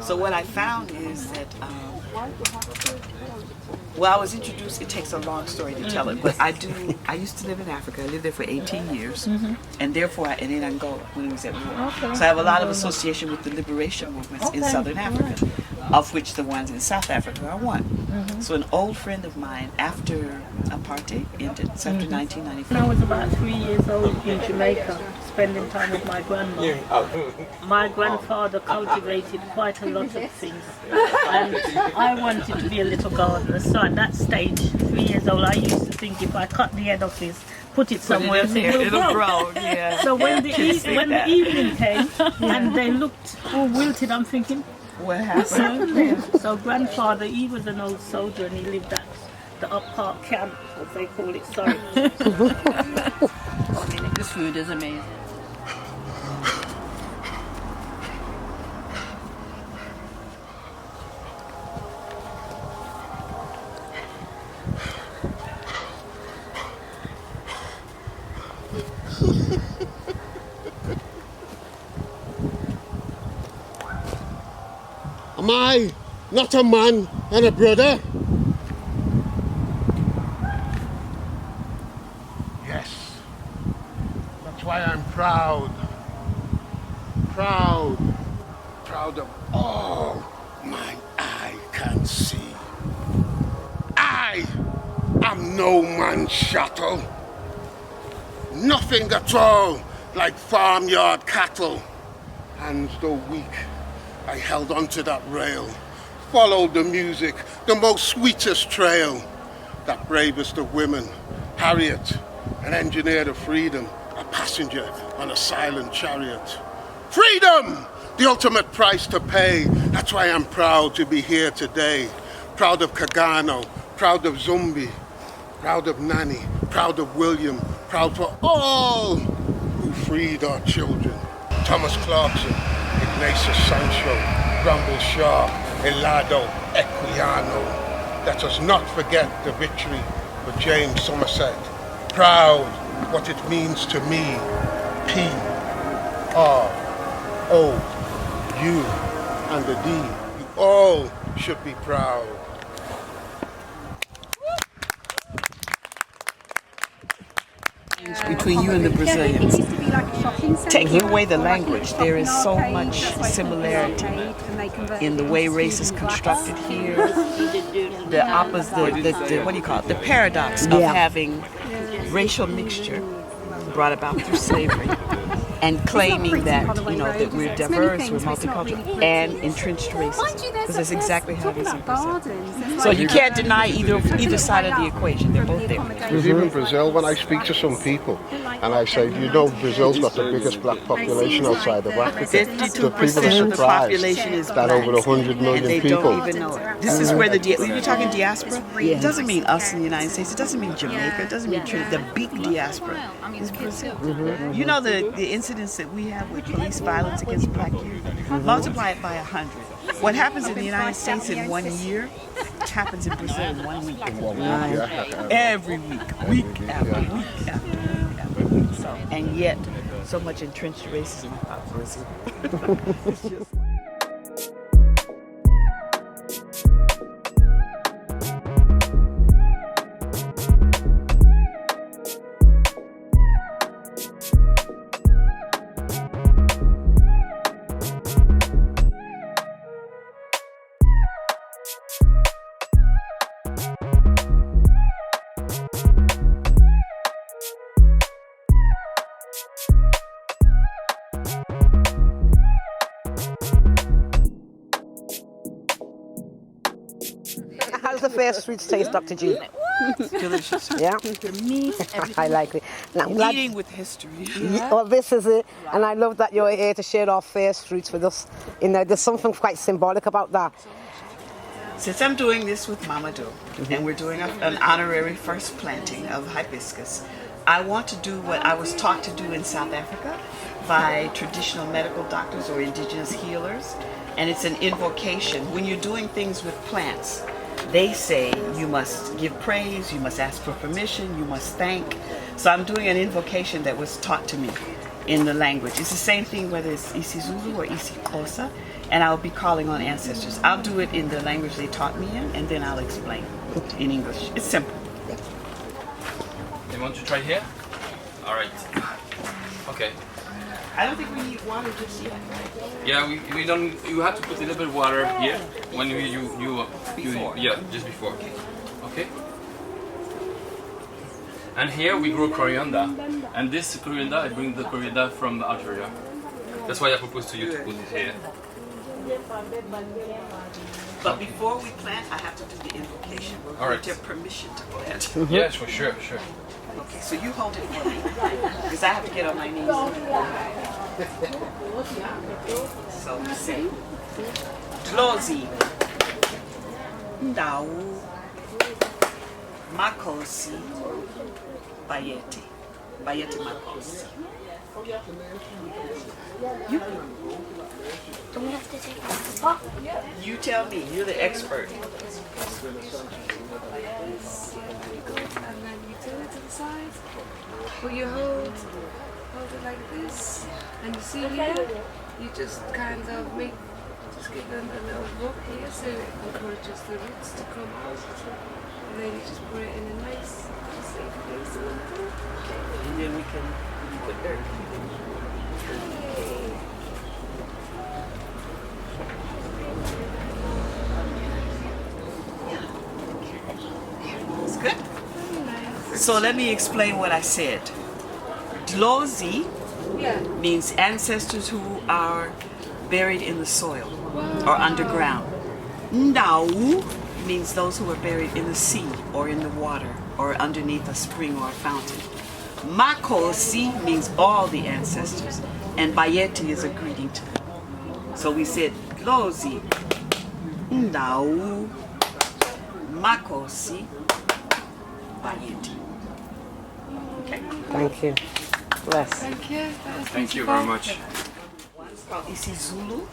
So what I found is that, well, I was introduced, it takes a long story to tell it, but I used to live in Africa. I lived there for 18 years, and therefore, and in Angola when it was at war. So I have a lot of association with the liberation movements in Southern Africa, of which the ones in South Africa are one. So an old friend of mine, after apartheid ended, so after 1994. I was about 3 years old in Jamaica, spending time with my grandma. My grandfather cultivated quite a lot of things, and I wanted to be a little gardener. So at that stage, 3 years old, I used to think if I cut the head off this, put it somewhere, it'll grow. Yeah. So when the evening came and they looked all wilted, I'm thinking, what happened? So grandfather, he was an old soldier and he lived at the Up Park camp, as they call it. Sorry. This food is amazing. Am I not a man and a brother? Yes. That's why I'm proud. Proud. Proud of all my eye can see. I am no man's chattel. Nothing at all like farmyard cattle. Hands though weak, I held onto that rail, followed the music, the most sweetest trail. That bravest of women, Harriet, an engineer of freedom, a passenger on a silent chariot. Freedom! The ultimate price to pay. That's why I'm proud to be here today. Proud of Kagano, proud of Zumbi, proud of Nani, proud of William, proud for all who freed our children. Thomas Clarkson, Ignatius Sancho, Grumble Shaw, Elado, Equiano. Let us not forget the victory for James Somerset. Proud what it means to me. P-R-O-U and the D. You all should be proud. Between you and the Brazilians, taking away the language, there is so much similarity in the way race is constructed here. The opposite, the what do you call it? The paradox of having racial mixture brought about through slavery, and claiming that that we're diverse, we're multicultural, and entrenched racism, because that's exactly how it is in Brazil. So you can't deny either side of the equation. They're both there. Even Brazil, when I speak to some people, and I say, Brazil's got the biggest black population outside of Africa. 52% of the population is black, that over 100 million and they people. don't even know it. This is where when you're talking diaspora, it doesn't mean us in the United States. It doesn't mean Jamaica. It doesn't mean Trinidad. The big diaspora is Brazil. You know the incidents that we have with police violence against black youth? Multiply it by 100. What happens in the United States in 1 year happens in Brazil in 1 week. Every week, week after week after week after week. So, and yet, so much entrenched racism about Brazil. It's just... How's the first fruits taste, Dr. G? Delicious. Yeah? The meat, everything. I like it. Now, I'm glad, Eating with history. well, this is it. And I love that you're here to share our first fruits with us. There's something quite symbolic about that. Since I'm doing this with Mamadou, and we're doing an honorary first planting of hibiscus, I want to do what I was taught to do in South Africa by traditional medical doctors or indigenous healers. And it's an invocation. When you're doing things with plants, they say you must give praise, you must ask for permission, you must thank. So I'm doing an invocation that was taught to me in the language. It's the same thing whether it's isiZulu or isiXhosa, and I'll be calling on ancestors. I'll do it in the language they taught me in, and then I'll explain in English. It's simple. You want to try here? All right. Okay. I don't think we need water just yet. Yeah, we don't. You have to put a little bit of water here when Before. yeah, just before. Okay. And here we grow coriander, and this coriander, I bring the coriander from Algeria. That's why I propose to you to put it here. But before we plant, I have to do the invocation. We'll All right. get your permission to plant. Yeah, for sure. Okay, so you hold it for me, because I have to get on my knees. So we say, Dlozi, Ndau, Makosi, Bayeti. Bayeti Makosi. Do we have to take off the spot? You tell me, you're the expert. And then you turn it to the side, but you hold it like this, and you see here, you just kind of give them a little rub here so it encourages the roots to come out, and then you just put it in a nice safe place. And then we can put dirt. It's good. So let me explain what I said. Dlozi means ancestors who are buried in the soil or underground. Ndau means those who are buried in the sea or in the water or underneath a spring or a fountain. Makosi means all the ancestors, and Bayeti is a greeting to them. So we said Dlozi, Ndau, Makosi, Bayeti. Okay. Thank you. Bless. Thank you. Thank you very much. One's called isiZulu,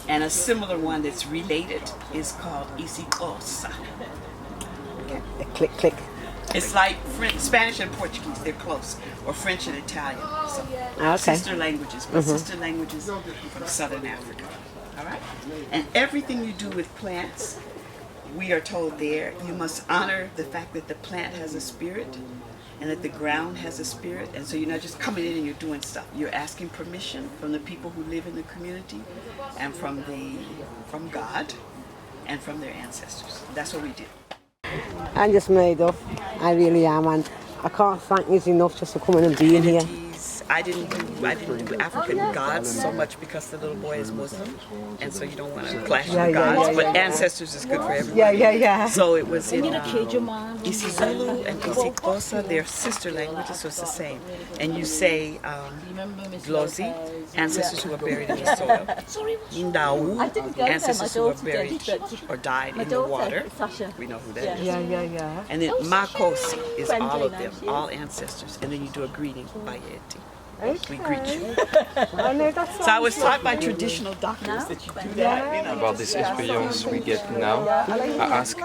and a similar one that's related is called isiXhosa. Click, click. It's like French, Spanish and Portuguese, they're close, or French and Italian. So Okay. sister languages, but sister languages from Southern Africa. All right? And everything you do with plants, we are told there, you must honor the fact that the plant has a spirit and that the ground has a spirit. And so you're not just coming in and you're doing stuff. You're asking permission from the people who live in the community and from God and from their ancestors. That's what we did. I'm just made up. I really am, and I can't thank you enough just for coming and being here. I didn't do African gods so much because the little boy is Muslim, and so you don't want to clash the gods. But ancestors is good for everybody. Yeah. So it was in isiZulu and isiXhosa, they're sister languages, so it's the same. And you say Dlozi, ancestors who are buried in the soil. Ndau, ancestors who are buried or died in the water. We know who that is. Yeah. And then Makosi is all of them, all ancestors. And then you do a greeting, Bayeti. We greet you. So I was taught by traditional doctors that you do that, you know. About this experience we get now, I asked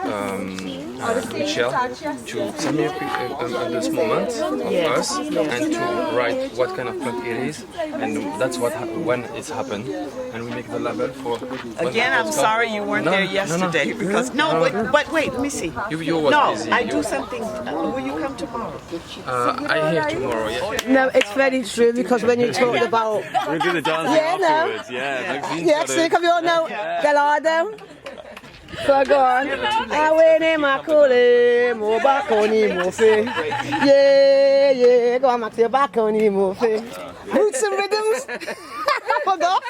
Michelle to send me a small moment of us and to write what kind of plant it is, and that's when it's happened, and we make the label for. Again, I'm sorry you weren't there yesterday because but wait, let me see. You was busy. I do something. Will you come tomorrow? I hear tomorrow. Yeah. No, it's very true because when you talked about We're gonna dance afterwards, yeah, so come on now, Galado. So go on. I win him a coolie, mo back on him, mo fe. Yeah, go on, Max, your back on him, mo fe. Roots and rhythms. I forgot.